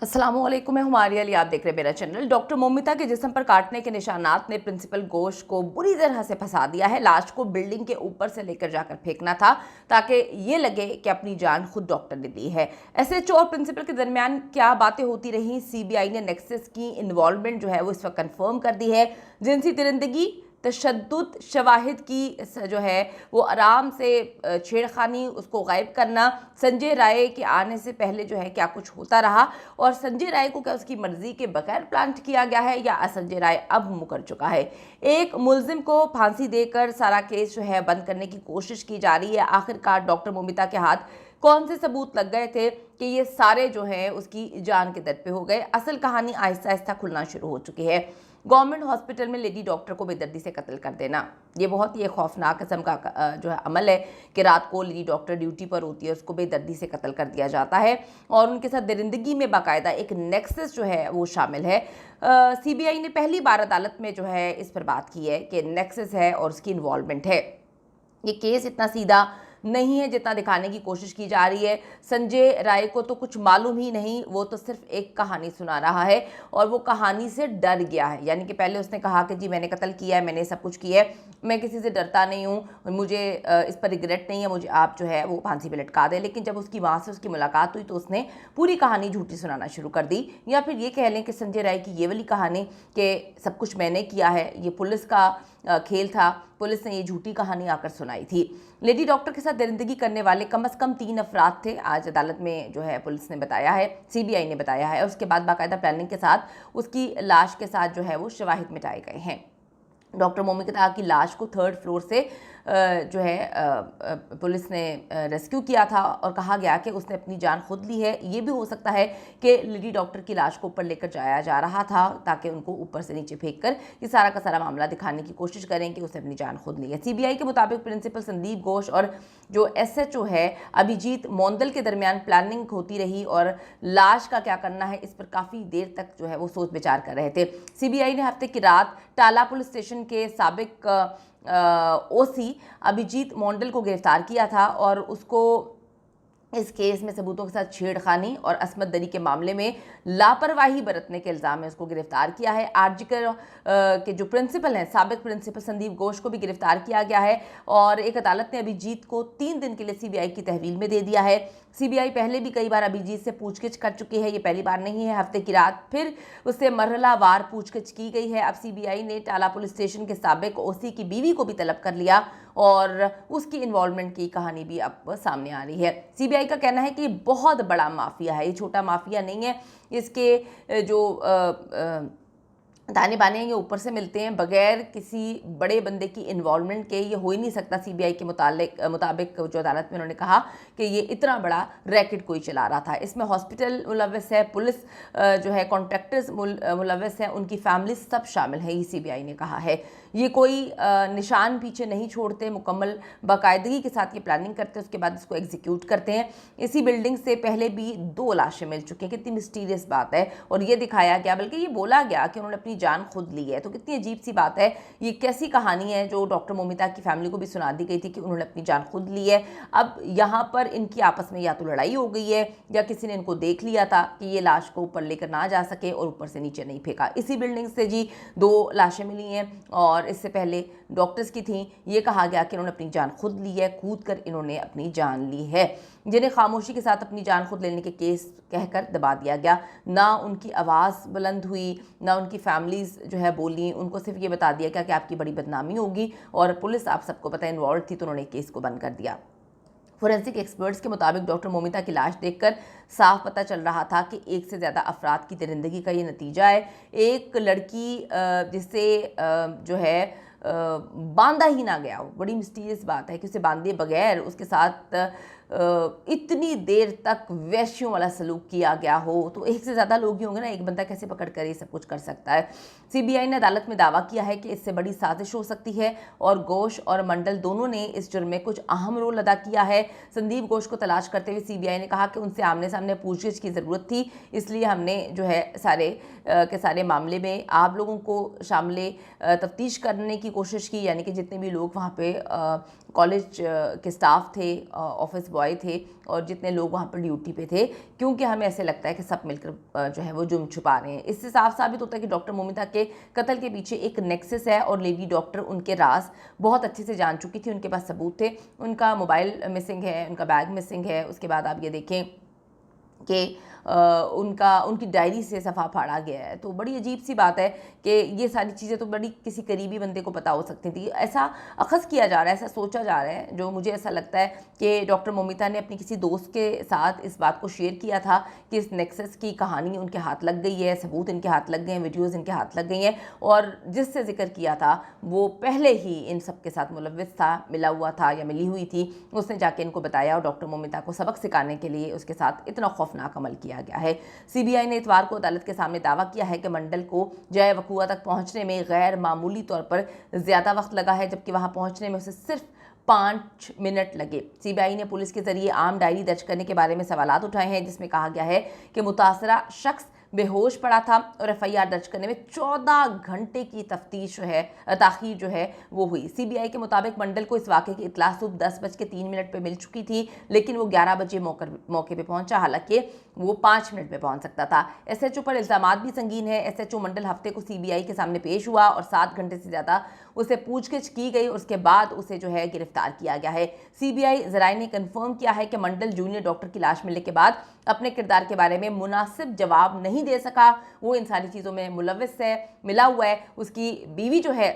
अस्सलामुअलैकुम, मैं हमारी अली, आप देख रहे हैं मेरा चैनल। डॉक्टर मोमिता के जिस्म पर काटने के निशानात ने प्रिंसिपल घोष को बुरी तरह से फंसा दिया है। लाश को बिल्डिंग के ऊपर से लेकर जाकर फेंकना था ताकि ये लगे कि अपनी जान खुद डॉक्टर ने दी है। एसएचओ और प्रिंसिपल के दरमियान क्या बातें होती रही, सीबीआई ने नेक्सस की इन्वॉल्वमेंट जो है वो इस वक्त कन्फर्म कर दी है। जिनसी तिरंदगी, तशद्दुद, शवाहिद की जो है वो आराम से छेड़खानी, उसको गायब करना, संजय राय के आने से पहले जो है क्या कुछ होता रहा और संजय राय को क्या उसकी मर्जी के बगैर प्लांट किया गया है या संजय राय अब मुकर चुका है। एक मुलजिम को फांसी देकर सारा केस जो है बंद करने की कोशिश की जा रही है। आखिरकार डॉक्टर मोमिता के हाथ कौन से सबूत लग गए थे कि ये सारे जो है उसकी जान के दर पे हो गए। असल कहानी आहिस्ता आहिस्ता खुलना शुरू हो चुकी है। गवर्नमेंट हॉस्पिटल में लेडी डॉक्टर को बेदर्दी से कत्ल कर देना, ये बहुत ही खौफनाक किस्म का जो है अमल है कि रात को लेडी डॉक्टर ड्यूटी पर होती है, उसको बेदर्दी से कत्ल कर दिया जाता है और उनके साथ दरिंदगी में बाकायदा एक नेक्सस जो है वो शामिल है। सीबीआई ने पहली बार अदालत में जो है इस पर बात की है कि नेक्सस है और उसकी इन्वॉल्वमेंट है। ये केस इतना सीधा नहीं है जितना दिखाने की कोशिश की जा रही है। संजय राय को तो कुछ मालूम ही नहीं, वो तो सिर्फ एक कहानी सुना रहा है और वो कहानी से डर गया है। यानी कि पहले उसने कहा कि जी मैंने कत्ल किया है, मैंने सब कुछ किया है, मैं किसी से डरता नहीं हूँ, मुझे इस पर रिग्रेट नहीं है, मुझे आप जो है वो फांसी पे लटका दे। लेकिन जब उसकी माँ से उसकी मुलाकात हुई तो उसने पूरी कहानी झूठी सुनाना शुरू कर दी। या फिर ये कह लें कि संजय राय की ये वाली कहानी कि सब कुछ मैंने किया है, ये पुलिस का खेल था, पुलिस ने ये झूठी कहानी आकर सुनाई थी। लेडी डॉक्टर के साथ दरिंदगी करने वाले कम से कम 3 अफराद थे, आज अदालत में जो है पुलिस ने बताया है, सीबीआई ने बताया है। उसके बाद बाकायदा प्लानिंग के साथ उसकी लाश के साथ जो है वो शवाहिद मिटाए गए हैं। डॉक्टर मोमिता की लाश को 3rd फ्लोर से जो है पुलिस ने रेस्क्यू किया था और कहा गया कि उसने अपनी जान खुद ली है। ये भी हो सकता है कि लेडी डॉक्टर की लाश को ऊपर लेकर जाया जा रहा था ताकि उनको ऊपर से नीचे फेंक कर ये सारा का सारा मामला दिखाने की कोशिश करें कि उसने अपनी जान खुद ली है। सीबीआई के मुताबिक प्रिंसिपल संदीप घोष और जो एसएचओ है अभिजीत मोंदल के दरमियान प्लानिंग होती रही और लाश का क्या करना है इस पर काफ़ी देर तक जो है वो सोच विचार कर रहे थे। सीबीआई ने हफ्ते की रात टाला पुलिस स्टेशन के साबिक ओसी अभिजीत मोंडल को गिरफ्तार किया था और उसको इस केस में सबूतों के साथ छेड़खानी और असमत दरी के मामले में लापरवाही बरतने के इल्ज़ाम में उसको गिरफ्तार किया है। आरजीकर के जो प्रिंसिपल हैं, साबिक प्रिंसिपल संदीप घोष को भी गिरफ्तार किया गया है और एक अदालत ने अभिजीत को 3 दिन के लिए सीबीआई की तहवील में दे दिया है। सीबीआई पहले भी कई बार अभिजीत से पूछगिछ कर चुकी है, ये पहली बार नहीं है। हफ्ते की रात फिर उससे मरहलावार पूछगिछ की गई है। अब सीबीआई ने टाला पुलिस स्टेशन के साबिक ओसी की बीवी को भी तलब कर लिया और उसकी इन्वॉल्वमेंट की कहानी भी अब सामने आ रही है। सीबीआई का कहना है कि ये बहुत बड़ा माफिया है, ये छोटा माफिया नहीं है। इसके जो ताने बाने ये ऊपर से मिलते हैं, बगैर किसी बड़े बंदे की इन्वॉल्वमेंट के ये हो ही नहीं सकता। सीबीआई के मुताबिक जो अदालत में उन्होंने कहा कि ये इतना बड़ा रैकेट कोई चला रहा था। इसमें हॉस्पिटल मुलव्वस है, पुलिस जो है कॉन्ट्रैक्टर्स मुलव्वस हैं, उनकी फैमिली सब शामिल है, ये सीबीआई ने कहा है। ये कोई निशान पीछे नहीं छोड़ते, मुकम्मल बाकायदगी के साथ ये प्लानिंग करते हैं, उसके बाद इसको एग्जीक्यूट करते हैं। इसी बिल्डिंग से पहले भी 2 लाशें मिल चुकी हैं। कितनी मिस्टीरियस बात है। और ये दिखाया गया, बल्कि ये बोला गया कि उन्होंने अपनी जान खुद ली है, तो कितनी अजीब सी बात है। ये कैसी कहानी है जो डॉक्टर मोमिता की फैमिली को भी सुना दी गई थी कि उन्होंने अपनी जान खुद ली है। अब यहाँ पर इनकी आपस में या तो लड़ाई हो गई है या किसी ने इनको देख लिया था कि ये लाश को ऊपर लेकर ना जा सके और ऊपर से नीचे नहीं फेंका। इसी बिल्डिंग से जी 2 लाशें मिली हैं और इससे पहले डॉक्टर्स की थी। ये कहा गया कि इन्होंने अपनी जान खुद ली है, कूद कर इन्होंने अपनी जान ली है, जिन्हें खामोशी के साथ अपनी जान खुद लेने के केस कहकर दबा दिया गया। ना उनकी आवाज़ बुलंद हुई, ना उनकी फैमिलीज़ जो है बोली, उनको सिर्फ ये बता दिया गया कि आपकी बड़ी बदनामी होगी और पुलिस आप सबको पता है इन्वॉल्व थी, तो उन्होंने केस को बंद कर दिया। फोरेंसिक एक्सपर्ट्स के मुताबिक डॉक्टर मोमिता की लाश देखकर साफ पता चल रहा था कि एक से ज़्यादा अफराद की दरिंदगी का ये नतीजा है। एक लड़की जिसे जो है बांधा ही ना गया हो, बड़ी मिस्टीरियस बात है कि उसे बांधे बगैर उसके साथ इतनी देर तक वैश्यों वाला सलूक किया गया हो, तो एक से ज़्यादा लोग ही होंगे ना, एक बंदा कैसे पकड़ कर ये सब कुछ कर सकता है। सीबीआई ने अदालत में दावा किया है कि इससे बड़ी साजिश हो सकती है और घोष और मंडल दोनों ने इस जुर्म में कुछ अहम रोल अदा किया है। संदीप घोष को तलाश करते हुए सीबीआई ने कहा कि उनसे आमने सामने पूछगिछ की ज़रूरत थी, इसलिए हमने जो है सारे के सारे मामले में आप लोगों को शामिल तफ्तीश करने की कोशिश की, यानी कि जितने भी लोग वहाँ पे कॉलेज के स्टाफ थे, ऑफिस बॉय थे और जितने लोग वहाँ पर ड्यूटी पे थे, क्योंकि हमें ऐसे लगता है कि सब मिलकर जो है वो जुर्म छुपा रहे हैं। इससे साफ साबित होता है कि डॉक्टर मोमिता के कत्ल के पीछे एक नेक्सस है और लेडी डॉक्टर उनके राज बहुत अच्छे से जान चुकी थी। उनके पास सबूत थे, उनका मोबाइल मिसिंग है, उनका बैग मिसिंग है। उसके बाद आप ये देखें कि उनकी डायरी से सफ़ा फाड़ा गया है। तो बड़ी अजीब सी बात है कि ये सारी चीज़ें तो बड़ी किसी करीबी बंदे को पता हो सकती थी। ऐसा अखज़ किया जा रहा है, ऐसा सोचा जा रहा है, जो मुझे ऐसा लगता है कि डॉक्टर मोमिता ने अपनी किसी दोस्त के साथ इस बात को शेयर किया था कि इस नेक्सस की कहानी उनके हाथ लग गई है, सबूत इनके हाथ लग गए हैं, वीडियोज़ इनके हाथ लग गई हैं, और जिससे जिक्र किया था वो पहले ही इन सब के साथ मुलव्विस था, मिला हुआ था या मिली हुई थी। उसने जाके इनको बताया और डॉक्टर मोमिता को सबक सिखाने के लिए उसके साथ इतना खौफनाक अमल किया गया है। सीबीआई ने इतवार को अदालत के सामने दावा किया है कि मंडल को जय वकुआ तक पहुंचने में गैर मामूली तौर पर ज्यादा वक्त लगा है, जबकि वहां पहुंचने में उसे सिर्फ 5 मिनट लगे। सीबीआई ने पुलिस के जरिए आम डायरी दर्ज करने के बारे में सवालात उठाए हैं, जिसमें कहा गया है कि मुतासरा शख्स बेहोश पड़ा था और एफआईआर दर्ज करने में 14 घंटे की तफ्तीश ताखीर जो है वो हुई। सीबीआई के मुताबिक मंडल को इस वाक़े की इत्तला सुबह 10:03 पे मिल चुकी थी, लेकिन वो 11 बजे मौके पे पहुंचा, हालांकि वो 5 मिनट में पहुंच सकता था। एसएचओ पर इल्जामात भी संगीन है। एसएचओ मंडल हफ्ते को सीबीआई के सामने पेश हुआ और 7 घंटे से ज़्यादा उसे पूछगिछ की गई और उसके बाद उसे जो है गिरफ्तार किया गया है। सीबीआई ज़राए ने कंफर्म किया है कि मंडल जूनियर डॉक्टर की लाश मिलने के बाद अपने किरदार के बारे में मुनासिब जवाब नहीं दे सका। वो इन सारी चीज़ों में मुलव्विस है, मिला हुआ है। उसकी बीवी जो है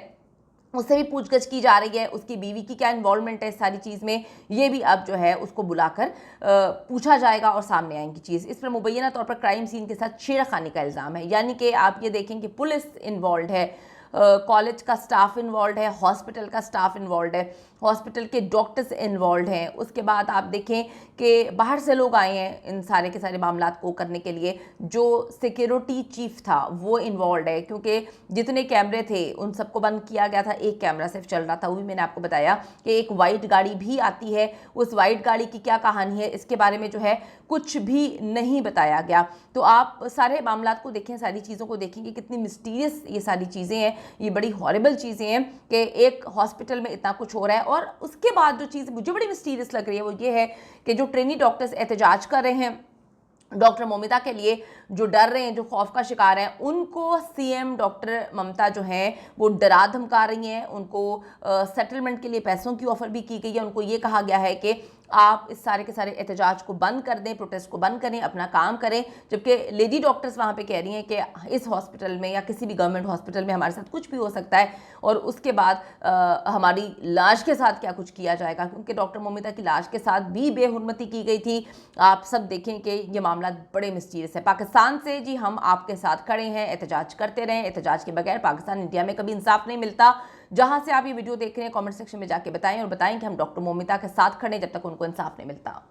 उससे भी पूछगछ की जा रही है, उसकी बीवी की क्या इन्वॉल्वमेंट है इस सारी चीज़ में, ये भी अब जो है उसको बुलाकर पूछा जाएगा और सामने आएंगी चीज़। इस पर मुबैना तौर पर क्राइम सीन के साथ छेड़खानी का इल्ज़ाम है, यानी कि आप ये देखें कि पुलिस इन्वॉल्व है, कॉलेज का स्टाफ इन्वॉल्व है, हॉस्पिटल का स्टाफ इन्वॉल्व है, हॉस्पिटल के डॉक्टर्स इन्वॉल्व हैं। उसके बाद आप देखें कि बाहर से लोग आए हैं इन सारे के सारे मामलात को करने के लिए। जो सिक्योरिटी चीफ था वो इन्वॉल्व है, क्योंकि जितने कैमरे थे उन सबको बंद किया गया था, एक कैमरा सिर्फ चल रहा था। वो भी मैंने आपको बताया कि एक वाइट गाड़ी भी आती है, उस वाइट गाड़ी की क्या कहानी है इसके बारे में जो है कुछ भी नहीं बताया गया। तो आप सारे मामलात को देखें, सारी चीज़ों को देखेंगे कितनी मिस्टीरियस ये सारी चीज़ें हैं, ये बड़ी हॉरिबल चीज़ें हैं कि एक हॉस्पिटल में इतना कुछ हो रहा है। और उसके बाद जो चीज़ मुझे बड़ी मिस्टीरियस लग रही है वो ये है कि जो ट्रेनी डॉक्टर्स एहतजाज कर रहे हैं डॉक्टर मोमिता के लिए, जो डर रहे हैं, जो खौफ का शिकार हैं, उनको सीएम डॉक्टर ममता जो हैं वो डरा धमका रही हैं। उनको सेटलमेंट के लिए पैसों की ऑफर भी की गई है। उनको ये कहा गया है कि आप इस सारे के सारे एहतजाज को बंद कर दें, प्रोटेस्ट को बंद करें, अपना काम करें। जबकि लेडी डॉक्टर्स वहाँ पे कह रही हैं कि इस हॉस्पिटल में या किसी भी गवर्नमेंट हॉस्पिटल में हमारे साथ कुछ भी हो सकता है और उसके बाद हमारी लाश के साथ क्या कुछ किया जाएगा, क्योंकि डॉक्टर मोमिता की लाश के साथ भी बेहुरमती की गई थी। आप सब देखें कि ये मामला बड़े मिस्टीरियस है। पाकिस्तान से जी हम आपके साथ खड़े हैं, एहतजाज करते रहें। एहतजाज के बगैर पाकिस्तान इंडिया में कभी इंसाफ नहीं मिलता। जहां से आप ये वीडियो देख रहे हैं कमेंट सेक्शन में जाके बताएं और बताएं कि हम डॉक्टर मोमिता के साथ खड़े जब तक उनको इंसाफ नहीं मिलता।